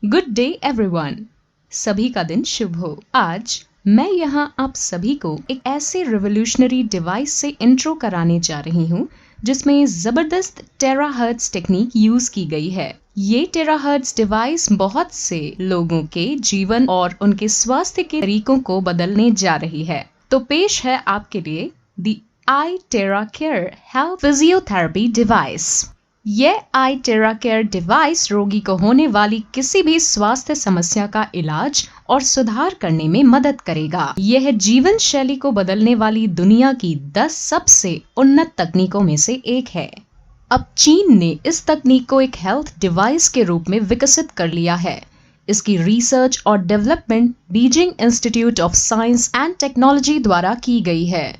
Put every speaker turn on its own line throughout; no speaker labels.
Good day everyone. सभी का दिन शुभ हो। आज मैं यहाँ आप सभी को एक ऐसे रिवोल्यूशनरी डिवाइस से इंट्रो कराने जा रही हूँ जिसमें जबरदस्त टेराहर्ट्ज टेक्निक यूज की गई है। ये टेराहर्ट्ज डिवाइस बहुत से लोगों के जीवन और उनके स्वास्थ्य के तरीकों को बदलने जा रही है। तो पेश है आपके लिए दी iTeraCare हेल्थ फिजियोथेरेपी डिवाइस। यह iTeraCare डिवाइस रोगी को होने वाली किसी भी स्वास्थ्य समस्या का इलाज और सुधार करने में मदद करेगा। यह जीवन शैली को बदलने वाली दुनिया की 10 सबसे उन्नत तकनीकों में से एक है। अब चीन ने इस तकनीक को एक हेल्थ डिवाइस के रूप में विकसित कर लिया है। इसकी रिसर्च और development Beijing institute of science and technology द्वारा की गई है।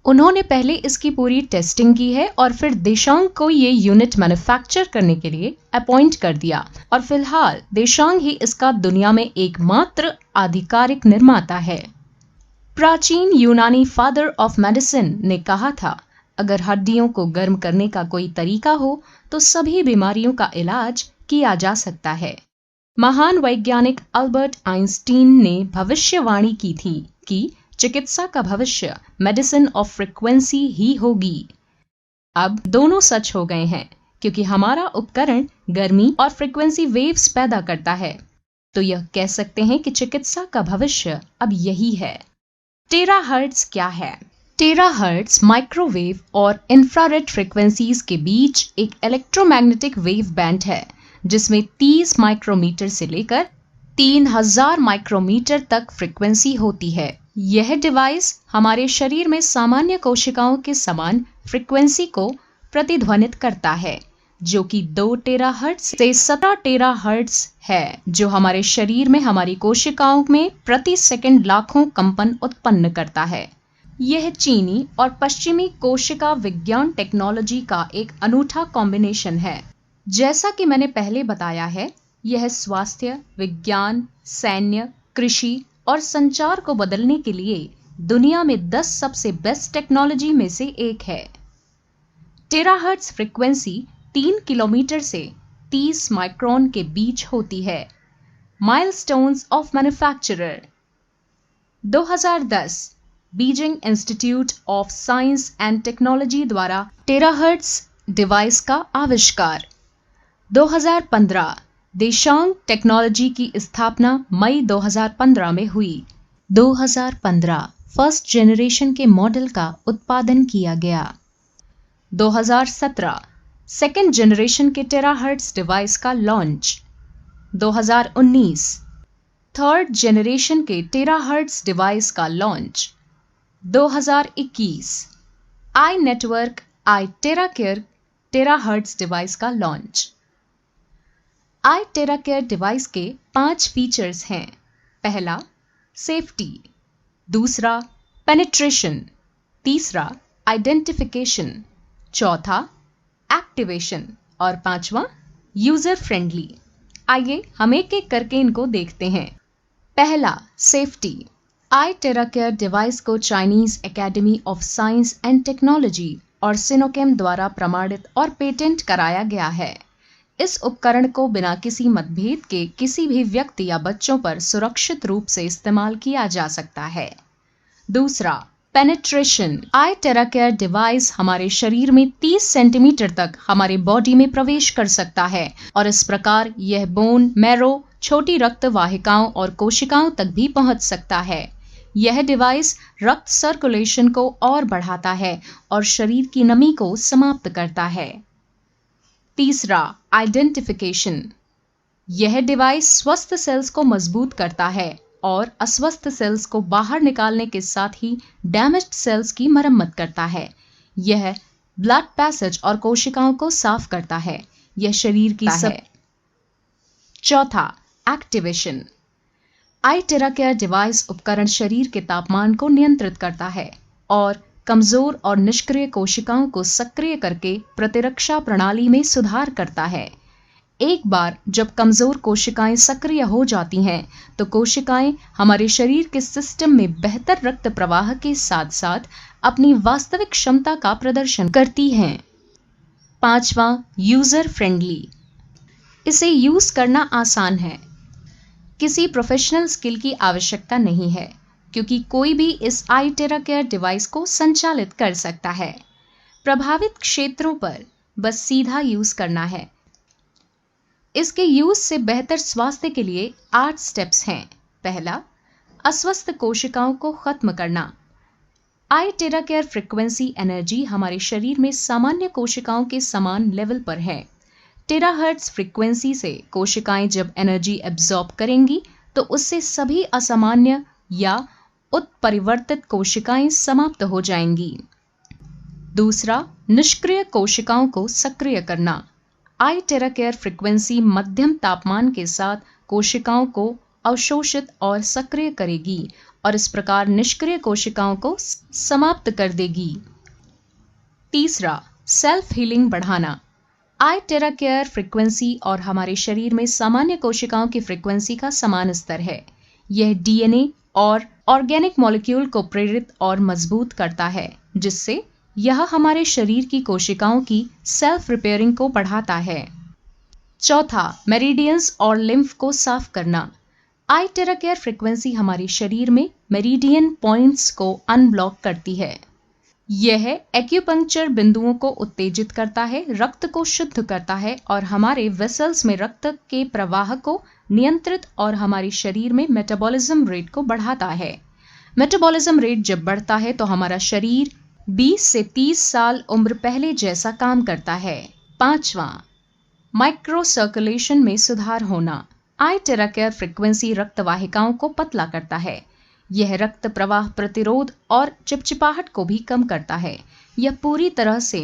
उन्होंने पहले इसकी पूरी टेस्टिंग की है और फिर देशांग को ये यूनिट मैन्युफैक्चर करने के लिए अपॉइंट कर दिया और फिलहाल देशांग ही इसका दुनिया में एकमात्र आधिकारिक निर्माता है। प्राचीन यूनानी फादर ऑफ मेडिसिन ने कहा था, अगर हड्डियों को गर्म करने का कोई तरीका हो तो सभी बीमारियों का इलाज किया जा सकता है। महान वैज्ञानिक अल्बर्ट आइंस्टीन ने भविष्यवाणी की थी कि चिकित्सा का भविष्य मेडिसिन ऑफ फ्रीक्वेंसी ही होगी। अब दोनों सच हो गए हैं क्योंकि हमारा उपकरण गर्मी और फ्रीक्वेंसी वेव्स पैदा करता है। तो यह कह सकते हैं कि चिकित्सा का भविष्य अब यही है। टेराहर्ट्ज क्या है? टेराहर्ट्ज माइक्रोवेव और इंफ्रारेड फ्रीक्वेंसीज के बीच एक इलेक्ट्रोमैग्नेटिक वेव बैंड है जिसमें 30 माइक्रोमीटर से लेकर 3000 माइक्रोमीटर तक फ्रीक्वेंसी होती है। यह डिवाइस हमारे शरीर में सामान्य कोशिकाओं के समान फ्रीक्वेंसी को प्रतिध्वनित करता है जो कि 2 टेराहर्ट्ज से 17 टेराहर्ट्ज है, जो हमारे शरीर में हमारी कोशिकाओं में प्रति सेकंड लाखों कंपन उत्पन्न करता है। यह चीनी और पश्चिमी कोशिका विज्ञान टेक्नोलॉजी का एक अनूठा कॉम्बिनेशन है। जैसा कि मैंने पहले बताया है, यह स्वास्थ्य, विज्ञान, सैन्य, कृषि और संचार को बदलने के लिए दुनिया में 10 सबसे बेस्ट टेक्नोलॉजी में से एक है। टेराहर्ट्ज फ्रीक्वेंसी 3 किलोमीटर से 30 माइक्रोन के बीच होती है। Milestones of manufacturer 2010 Beijing institute of science and technology द्वारा टेराहर्ट्ज डिवाइस का आविष्कार। 2015 देशांग टेक्नोलॉजी की स्थापना मई 2015 में हुई। 2015 फर्स्ट जनरेशन के मॉडल का उत्पादन किया गया। 2017 सेकेंड जनरेशन के टेराहर्ट्ज डिवाइस का लॉन्च। 2019 थर्ड जनरेशन के टेराहर्ट्ज डिवाइस का launch. 2021 I network iTeraCare terahertz device का लॉन्च। iTeraCare डिवाइस के 5 फीचर्स हैं। पहला, सेफ्टी। दूसरा, पेनिट्रेशन। तीसरा, आइडेंटिफिकेशन। चौथा, एक्टिवेशन। और पांचवा, यूजर फ्रेंडली। आइए हम एक एक करके इनको देखते हैं। पहला, सेफ्टी। iTeraCare डिवाइस को Chinese academy of science and technology और सिनोकेम द्वारा प्रमाणित और पेटेंट कराया गया है। इस उपकरण को बिना किसी मतभेद के किसी भी व्यक्ति या बच्चों पर सुरक्षित रूप से इस्तेमाल किया जा सकता है। दूसरा, पेनिट्रेशन। iTeraCare डिवाइस हमारे शरीर में 30 सेंटीमीटर तक हमारे बॉडी में प्रवेश कर सकता है और इस प्रकार यह बोन, मैरो, छोटी रक्त वाहिकाओं और कोशिकाओं तक भी पहुंच सकता है। यह डिवाइस रक्त सर्कुलेशन को और बढ़ाता है और शरीर की नमी को समाप्त करता है। तीसरा, आइडेंटिफिकेशन। यह डिवाइस स्वस्थ सेल्स को मजबूत करता है और अस्वस्थ सेल्स को बाहर निकालने के साथ ही डैमेज्ड सेल्स की मरम्मत करता है। यह ब्लड पैसेज और कोशिकाओं को साफ करता है। यह शरीर की है। चौथा, एक्टिवेशन। iTeraCare डिवाइस उपकरण शरीर के तापमान को नियंत्रित करता है और कमजोर और निष्क्रिय कोशिकाओं को सक्रिय करके प्रतिरक्षा प्रणाली में सुधार करता है। एक बार जब कमजोर कोशिकाएं सक्रिय हो जाती हैं, तो कोशिकाएं हमारे शरीर के सिस्टम में बेहतर रक्त प्रवाह के साथ साथ अपनी वास्तविक क्षमता का प्रदर्शन करती हैं। पांचवा, यूजर फ्रेंडली। इसे यूज करना आसान है। किसी प्रोफेशनल स्किल की आवश्यकता नहीं है, क्योंकि कोई भी इस iTerra Care डिवाइस को संचालित कर सकता है। प्रभावित क्षेत्रों पर बस सीधा यूज करना है। इसके यूज से बेहतर स्वास्थ्य के लिए 8 स्टेप्स हैं। पहला, अस्वस्थ कोशिकाओं को खत्म करना। iTerra Care फ्रीक्वेंसी एनर्जी हमारे शरीर में सामान्य कोशिकाओं के समान लेवल पर है। टेराहर्ट्ज फ्रीक्वेंसी से कोशिकाएं जब एनर्जी एब्जॉर्ब करेंगी तो उससे सभी असामान्य या उत्परिवर्तित कोशिकाएं समाप्त हो जाएंगी। दूसरा, निष्क्रिय कोशिकाओं को सक्रिय करना। iTerra Care फ्रीक्वेंसी मध्यम तापमान के साथ कोशिकाओं को अवशोषित और सक्रिय करेगी और इस प्रकार निष्क्रिय कोशिकाओं को समाप्त कर देगी। तीसरा, सेल्फ हीलिंग बढ़ाना। iTerra Care फ्रीक्वेंसी और हमारे शरीर में सामान्य कोशिकाओं की फ्रीक्वेंसी का समान स्तर है। यह डीएनए और ऑर्गेनिक मॉलिक्यूल को प्रेरित और मजबूत करता है, जिससे यह हमारे शरीर की कोशिकाओं की सेल्फ रिपेयरिंग को बढ़ाता है। चौथा, मेरिडियंस और लिम्फ को साफ करना। iTerra Care फ्रीक्वेंसी हमारे शरीर में मेरिडियन पॉइंट्स को अनब्लॉक करती है। यह एक्यूपंक्चर बिंदुओं को उत्तेजित करता है, रक्त को शुद्ध करता है और हमारे वेसल्स में रक्त के प्रवाह को नियंत्रित और हमारे शरीर में मेटाबॉलिज्म रेट को बढ़ाता है। मेटाबॉलिज्म रेट जब बढ़ता है तो हमारा शरीर 20 से 30 साल उम्र पहले जैसा काम करता है। पांचवा, माइक्रो सर्कुलेशन में सुधार होना। iTerra Care फ्रीक्वेंसी रक्त वाहिकाओं को पतला करता है। यह रक्त प्रवाह प्रतिरोध और चिपचिपाहट को भी कम करता है। यह पूरी तरह से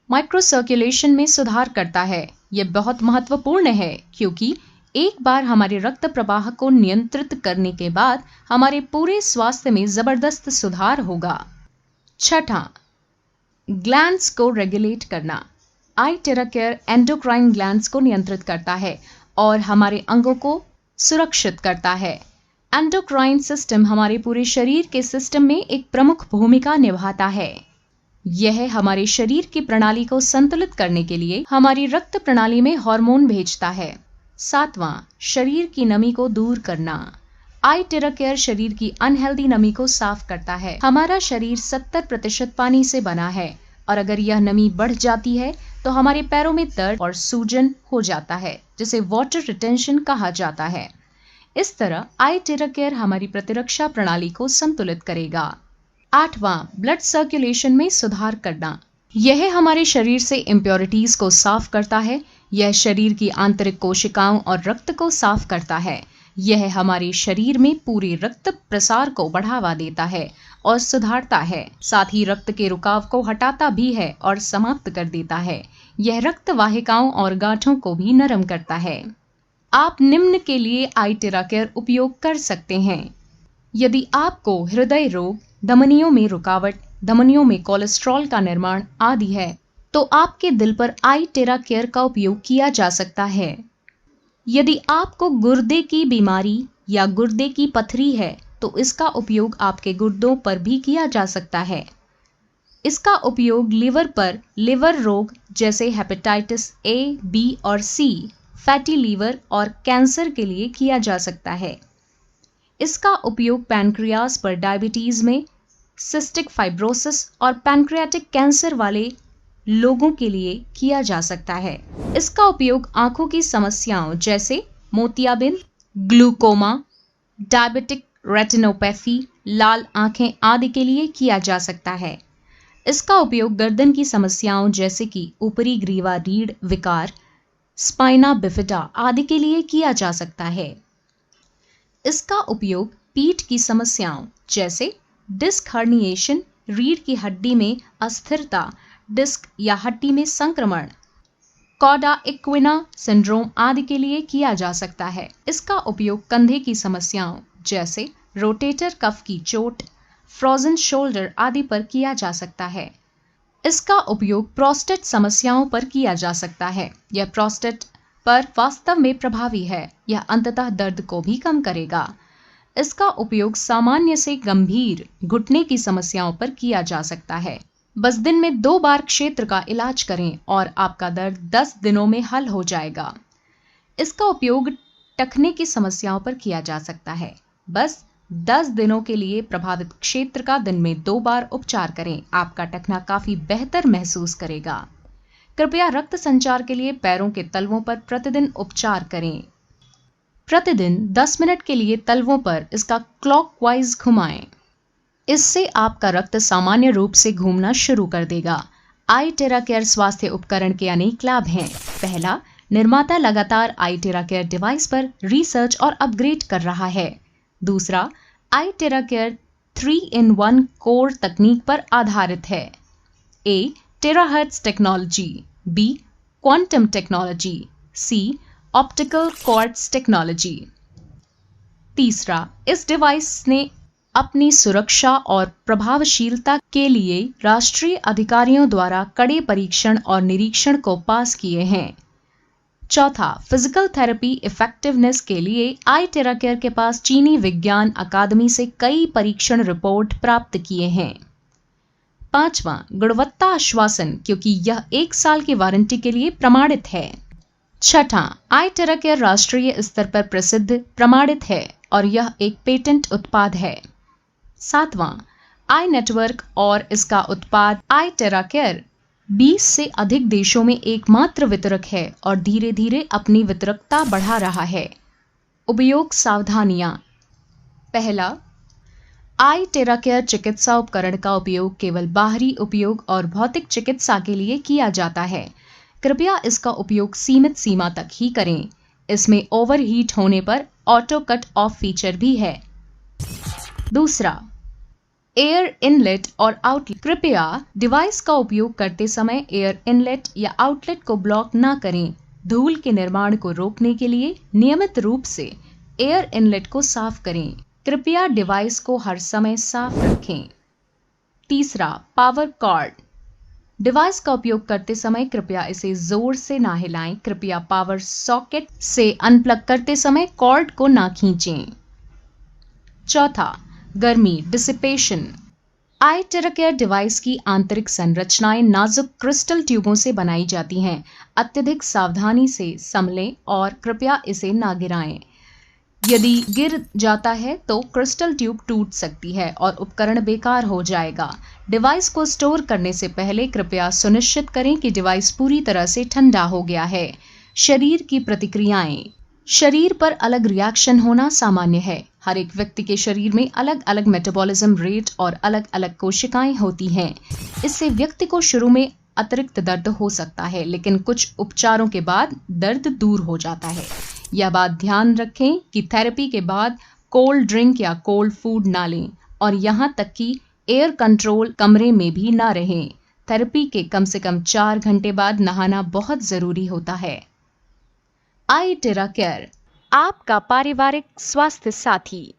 माइक्रो सर्कुलेशन में सुधार करता है। यह बहुत महत्वपूर्ण है क्योंकि एक बार हमारे रक्त प्रवाह को नियंत्रित करने के बाद हमारे पूरे स्वास्थ्य में जबरदस्त सुधार होगा। छठा, ग्लैंड्स को रेगुलेट करना। iTerra Care एंडोक्राइन ग्लैंड्स को नियंत्रित करता है और हमारे अंगों को सुरक्षित करता है। एंडोक्राइन सिस्टम हमारे पूरे शरीर के सिस्टम में एक प्रमुख भूमिका निभाता है। यह हमारे शरीर की प्रणाली को संतुलित करने के लिए हमारी रक्त प्रणाली में हार्मोन भेजता है। सातवां, शरीर की नमी को दूर करना। iTerra Care शरीर की अनहेल्दी नमी को साफ करता है। हमारा शरीर 70% पानी से बना है और अगर यह नमी बढ़ जाती है तो हमारे पैरों में दर्द और सूजन हो जाता है, जिसे वाटर रिटेंशन कहा जाता है। इस तरह iTerra Care हमारी प्रतिरक्षा प्रणाली को संतुलित करेगा। आठवां, ब्लड सर्कुलेशन में सुधार करना। यह हमारे शरीर से इम्प्योरिटीज को साफ करता है। यह शरीर की आंतरिक कोशिकाओं और रक्त को साफ करता है। यह हमारे शरीर में पूरे रक्त प्रसार को बढ़ावा देता है और सुधारता है। साथ ही रक्त के रुकाव को हटाता भी है और समाप्त कर देता है। यह रक्त वाहिकाओं और गांठों को भी नरम करता है। आप निम्न के लिए iTerra Care उपयोग कर सकते हैं। यदि आपको हृदय रोग, धमनियों में रुकावट, धमनियों में कोलेस्ट्रॉल का निर्माण आदि है, तो आपके दिल पर iTerra Care का उपयोग किया जा सकता है। यदि आपको गुर्दे की बीमारी या गुर्दे की पथरी है, तो इसका उपयोग आपके गुर्दों पर भी किया जा सकता है। इसका उपयोग लिवर पर लिवर रोग जैसे हेपेटाइटिस A, B और C, फैटी लीवर और कैंसर के लिए किया जा सकता है। इसका उपयोग पैनक्रियाज पर डायबिटीज में, सिस्टिक फाइब्रोसिस और पैनक्रियाटिक कैंसर वाले लोगों के लिए किया जा सकता है। इसका उपयोग आंखों की समस्याओं जैसे मोतियाबिंद, ग्लूकोमा, डायबिटिक रेटिनोपैथी, लाल आंखें आदि के लिए किया जा सकता है। इसका उपयोग गर्दन की समस्याओं जैसे कि ऊपरी ग्रीवा रीढ़ विकार, स्पाइना बिफिडा आदि के लिए किया जा सकता है। इसका उपयोग पीठ की समस्याओं जैसे डिस्क हर्निएशन, रीढ़ की हड्डी में अस्थिरता, डिस्क या हड्डी में संक्रमण, कॉडा इक्विना सिंड्रोम आदि के लिए किया जा सकता है। इसका उपयोग कंधे की समस्याओं जैसे रोटेटर कफ की चोट, फ्रोजन शोल्डर आदि पर किया जा सकता है। इसका उपयोग प्रोस्टेट समस्याओं पर किया जा सकता है। यह प्रोस्टेट पर वास्तव में प्रभावी है। यह अंततः दर्द को भी कम करेगा। इसका उपयोग सामान्य से गंभीर घुटने की समस्याओं पर किया जा सकता है। बस दिन में 2 बार क्षेत्र का इलाज करें और आपका दर्द 10 दिनों में हल हो जाएगा। इसका उपयोग टखने की समस्याओं पर किया जा सकता है। बस 10 दिनों के लिए प्रभावित क्षेत्र का दिन में 2 बार उपचार करें। आपका टखना काफी बेहतर महसूस करेगा। कृपया रक्त संचार के लिए पैरों के तलवों पर प्रतिदिन उपचार करें। प्रतिदिन 10 मिनट के लिए तलवों पर इसका क्लॉकवाइज घुमाएं। इससे आपका रक्त सामान्य रूप से घूमना शुरू कर देगा। iTerra Care स्वास्थ्य उपकरण के अनेक लाभ हैं। पहला, निर्माता लगातार iTerra Care डिवाइस पर रिसर्च और अपग्रेड कर रहा है। दूसरा, iTerra Care 3-in-1 कोर तकनीक पर आधारित है। A. Terahertz technology, B. Quantum technology, C. Optical quartz technology. तीसरा, इस डिवाइस ने अपनी सुरक्षा और प्रभावशीलता के लिए राष्ट्रीय अधिकारियों द्वारा कड़े परीक्षण और निरीक्षण को पास किए हैं। चौथा, फिजिकल थेरेपी इफेक्टिवनेस के लिए iTerra Care के पास चीनी विज्ञान अकादमी से कई परीक्षण रिपोर्ट प्राप्त किए हैं। पांचवा, गुणवत्ता आश्वासन, क्योंकि यह 1 साल की वारंटी के लिए प्रमाणित है। छठा, iTerra Care राष्ट्रीय स्तर पर प्रसिद्ध प्रमाणित है और यह एक पेटेंट उत्पाद है। सातवां, आई नेटवर्क और इसका उत्पाद iTerra Care 20 से अधिक देशों में एकमात्र वितरक है और धीरे धीरे अपनी वितरकता बढ़ा रहा है। उपयोग सावधानियां। पहला, iTerra Care चिकित्सा उपकरण का उपयोग केवल बाहरी उपयोग और भौतिक चिकित्सा के लिए किया जाता है। कृपया इसका उपयोग सीमित सीमा तक ही करें। इसमें ओवरहीट होने पर ऑटो कट ऑफ फीचर भी है। दूसरा, एयर इनलेट और आउटलेट। कृपया डिवाइस का उपयोग करते समय एयर इनलेट या आउटलेट को ब्लॉक न करें। धूल के निर्माण को रोकने के लिए नियमित रूप से एयर इनलेट को साफ करें। कृपया डिवाइस को हर समय साफ रखें। तीसरा, पावर कॉर्ड। डिवाइस का उपयोग करते समय कृपया इसे जोर से ना हिलाएं। कृपया पावर सॉकेट से अनप्लग करते समय कॉर्ड को ना खींचें। चौथा, गर्मी डिसिपेशन। iTerra Care डिवाइस की आंतरिक संरचनाएं नाजुक क्रिस्टल ट्यूबों से बनाई जाती हैं। अत्यधिक सावधानी से संभलें और कृपया इसे ना गिराएं। यदि गिर जाता है तो क्रिस्टल ट्यूब टूट सकती है और उपकरण बेकार हो जाएगा। डिवाइस को स्टोर करने से पहले कृपया सुनिश्चित करें कि डिवाइस पूरी तरह से ठंडा हो गया है। शरीर की प्रतिक्रियाएं। शरीर पर अलग रिएक्शन होना सामान्य है। हर एक व्यक्ति के शरीर में अलग अलग मेटाबॉलिज्म रेट और अलग अलग कोशिकाएं होती हैं। इससे व्यक्ति को शुरू में अतिरिक्त दर्द हो सकता है, लेकिन कुछ उपचारों के बाद दर्द दूर हो जाता है। यह बात ध्यान रखें कि थेरेपी के बाद कोल्ड ड्रिंक या कोल्ड फूड ना लें और यहाँ तक कि एयर कंट्रोल कमरे में भी ना रहें। थेरेपी के कम से कम 4 घंटे बाद नहाना बहुत जरूरी होता है। iTerra Care, आपका पारिवारिक स्वास्थ्य साथी।